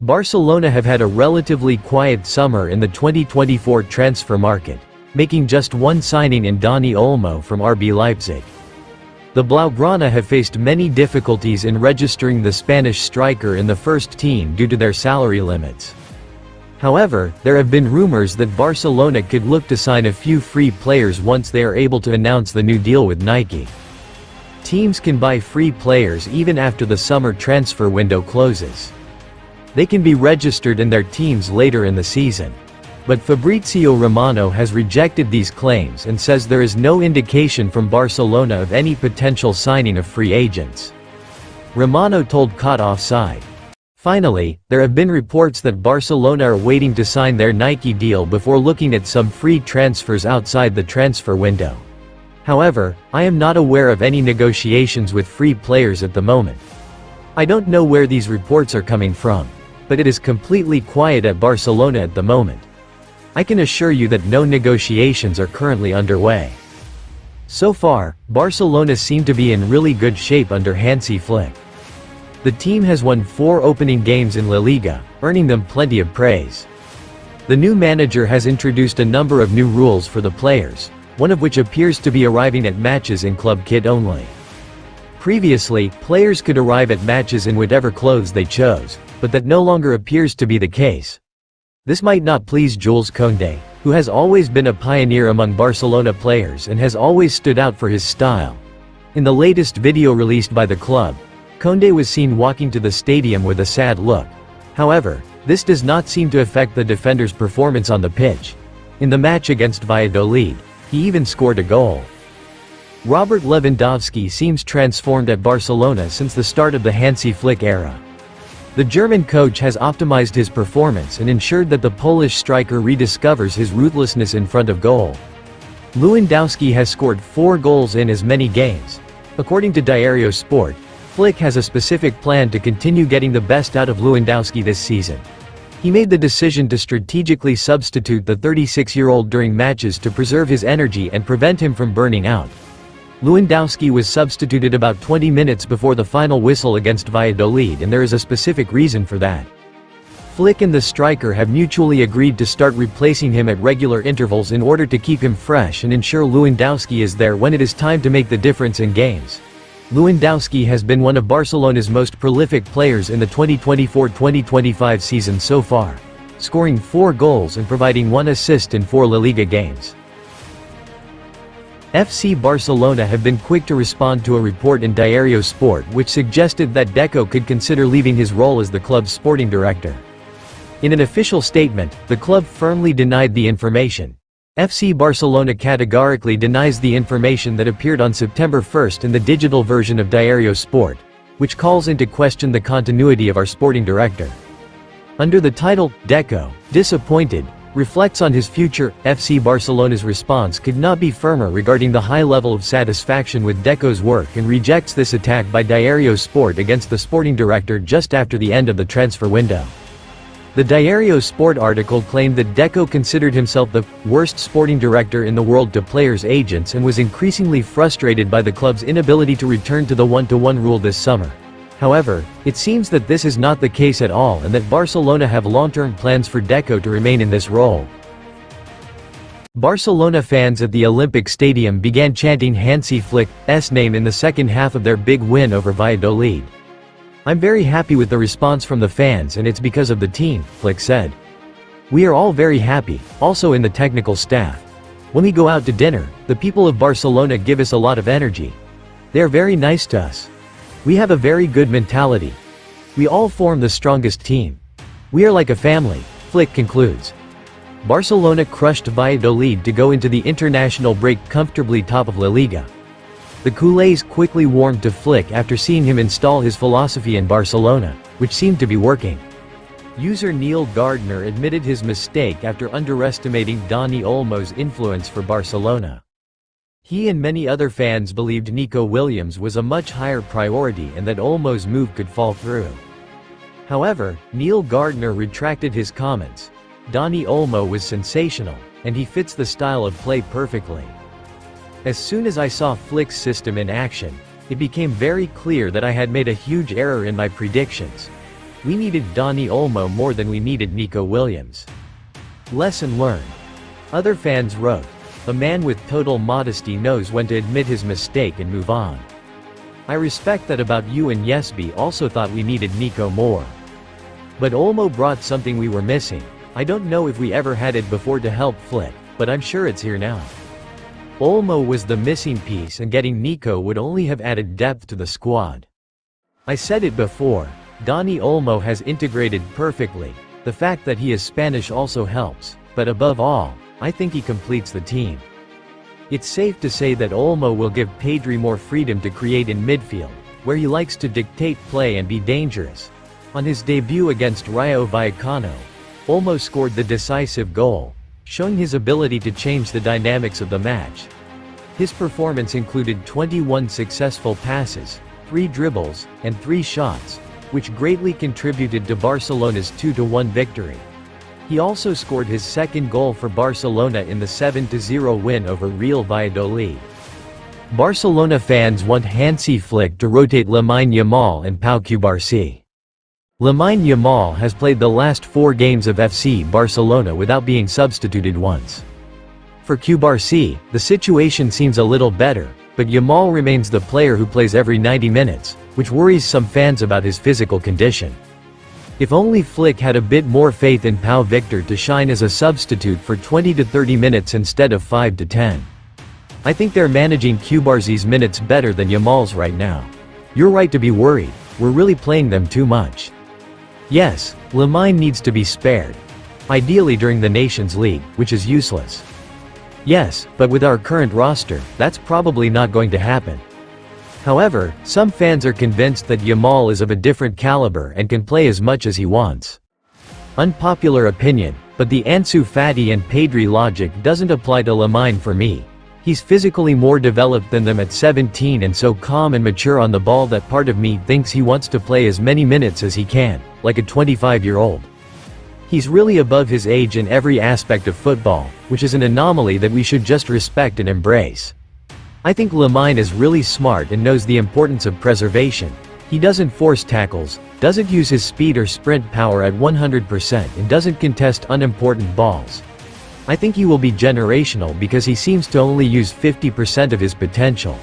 Barcelona have had a relatively quiet summer in the 2024 transfer market, making just one signing in Dani Olmo from RB Leipzig. The Blaugrana have faced many difficulties in registering the Spanish striker in the first team due to their salary limits. However, there have been rumors that Barcelona could look to sign a few free players once they are able to announce the new deal with Nike. Teams can buy free players even after the summer transfer window closes. They can be registered in their teams later in the season. But Fabrizio Romano has rejected these claims and says there is no indication from Barcelona of any potential signing of free agents. Romano told Caught Offside. Finally, there have been reports that Barcelona are waiting to sign their Nike deal before looking at some free transfers outside the transfer window. However, I am not aware of any negotiations with free players at the moment. I don't know where these reports are coming from, but it is completely quiet at Barcelona at the moment. I can assure you that no negotiations are currently underway. So far, Barcelona seem to be in really good shape under Hansi Flick. The team has won 4 opening games in La Liga, earning them plenty of praise. The new manager has introduced a number of new rules for the players, one of which appears to be arriving at matches in club kit only. Previously, players could arrive at matches in whatever clothes they chose, but that no longer appears to be the case. This might not please Jules Koundé, who has always been a pioneer among Barcelona players and has always stood out for his style. In the latest video released by the club, Koundé was seen walking to the stadium with a sad look. However, this does not seem to affect the defender's performance on the pitch. In the match against Valladolid, he even scored a goal. Robert Lewandowski seems transformed at Barcelona since the start of the Hansi Flick era. The German coach has optimized his performance and ensured that the Polish striker rediscovers his ruthlessness in front of goal. Lewandowski has scored 4 goals in as many games. According to Diario Sport, Flick has a specific plan to continue getting the best out of Lewandowski this season. He made the decision to strategically substitute the 36-year-old during matches to preserve his energy and prevent him from burning out. Lewandowski was substituted about 20 minutes before the final whistle against Valladolid, and there is a specific reason for that. Flick and the striker have mutually agreed to start replacing him at regular intervals in order to keep him fresh and ensure Lewandowski is there when it is time to make the difference in games. Lewandowski has been one of Barcelona's most prolific players in the 2024-2025 season so far, scoring 4 goals and providing 1 assist in 4 La Liga games. FC Barcelona have been quick to respond to a report in Diario Sport which suggested that Deco could consider leaving his role as the club's sporting director. In an official statement, the club firmly denied the information. FC Barcelona categorically denies the information that appeared on September 1 in the digital version of Diario Sport, which calls into question the continuity of our sporting director. Under the title, Deco, Disappointed, reflects on his future. FC Barcelona's response could not be firmer regarding the high level of satisfaction with Deco's work and rejects this attack by Diario Sport against the sporting director just after the end of the transfer window. The Diario Sport article claimed that Deco considered himself the worst sporting director in the world to players' agents and was increasingly frustrated by the club's inability to return to the one-to-one rule this summer. However, it seems that this is not the case at all and that Barcelona have long-term plans for Deco to remain in this role. Barcelona fans at the Olympic Stadium began chanting Hansi Flick's name in the second half of their big win over Valladolid. "I'm very happy with the response from the fans, and it's because of the team," Flick said. "We are all very happy, also in the technical staff. When we go out to dinner, the people of Barcelona give us a lot of energy. They are very nice to us. We have a very good mentality. We all form the strongest team. We are like a family," Flick concludes. Barcelona crushed Valladolid to go into the international break comfortably top of La Liga. The culés quickly warmed to Flick after seeing him install his philosophy in Barcelona, which seemed to be working. User Neil Gardner admitted his mistake after underestimating Dani Olmo's influence for Barcelona. He and many other fans believed Nico Williams was a much higher priority and that Olmo's move could fall through. However, Neil Gardner retracted his comments. Dani Olmo was sensational, and he fits the style of play perfectly. As soon as I saw Flick's system in action, it became very clear that I had made a huge error in my predictions. We needed Dani Olmo more than we needed Nico Williams. Lesson learned. Other fans wrote, "A man with total modesty knows when to admit his mistake and move on." I respect that about you, and Yesby also thought we needed Nico more. But Olmo brought something we were missing. I don't know if we ever had it before to help Flick, but I'm sure it's here now. Olmo was the missing piece, and getting Nico would only have added depth to the squad. I said it before, Dani Olmo has integrated perfectly. The fact that he is Spanish also helps, but above all, I think he completes the team. It's safe to say that Olmo will give Pedri more freedom to create in midfield, where he likes to dictate play and be dangerous. On his debut against Rayo Vallecano, Olmo scored the decisive goal, showing his ability to change the dynamics of the match. His performance included 21 successful passes, 3 dribbles, and 3 shots, which greatly contributed to Barcelona's 2-1 victory. He also scored his second goal for Barcelona in the 7-0 win over Real Valladolid. Barcelona fans want Hansi Flick to rotate Lamine Yamal and Pau Cubarsí. Lamine Yamal has played the last 4 games of FC Barcelona without being substituted once. For Cubarsí, the situation seems a little better, but Yamal remains the player who plays every 90 minutes, which worries some fans about his physical condition. If only Flick had a bit more faith in Pau Victor to shine as a substitute for 20 to 30 minutes instead of 5 to 10. I think they're managing Cubarsí's minutes better than Yamal's right now. You're right to be worried, we're really playing them too much. Yes, Lamine needs to be spared. Ideally during the Nations League, which is useless. Yes, but with our current roster, that's probably not going to happen. However, some fans are convinced that Yamal is of a different caliber and can play as much as he wants. Unpopular opinion, but the Ansu Fati and Pedri logic doesn't apply to Lamine for me. He's physically more developed than them at 17 and so calm and mature on the ball that part of me thinks he wants to play as many minutes as he can, like a 25-year-old. He's really above his age in every aspect of football, which is an anomaly that we should just respect and embrace. I think Lamine is really smart and knows the importance of preservation. He doesn't force tackles, doesn't use his speed or sprint power at 100% and doesn't contest unimportant balls. I think he will be generational because he seems to only use 50% of his potential.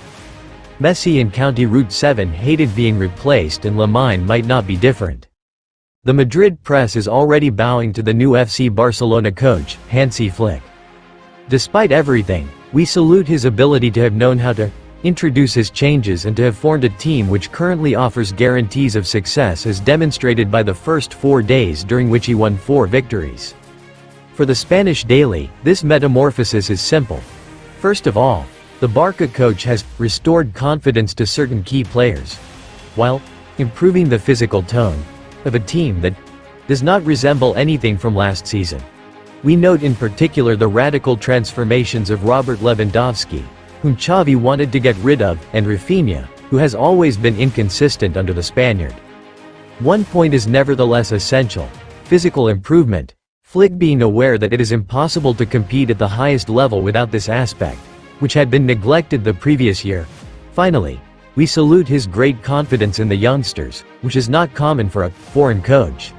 Messi and County Route 7 hated being replaced, and Lamine might not be different. The Madrid press is already bowing to the new FC Barcelona coach, Hansi Flick. Despite everything, we salute his ability to have known how to introduce his changes and to have formed a team which currently offers guarantees of success, as demonstrated by the first 4 days during which he won 4 victories. For the Spanish Daily, this metamorphosis is simple. First of all, the Barca coach has restored confidence to certain key players, while improving the physical tone of a team that does not resemble anything from last season. We note in particular the radical transformations of Robert Lewandowski, whom Xavi wanted to get rid of, and Rafinha, who has always been inconsistent under the Spaniard. One point is nevertheless essential: physical improvement. Flick being aware that it is impossible to compete at the highest level without this aspect, which had been neglected the previous year. Finally, we salute his great confidence in the youngsters, which is not common for a foreign coach.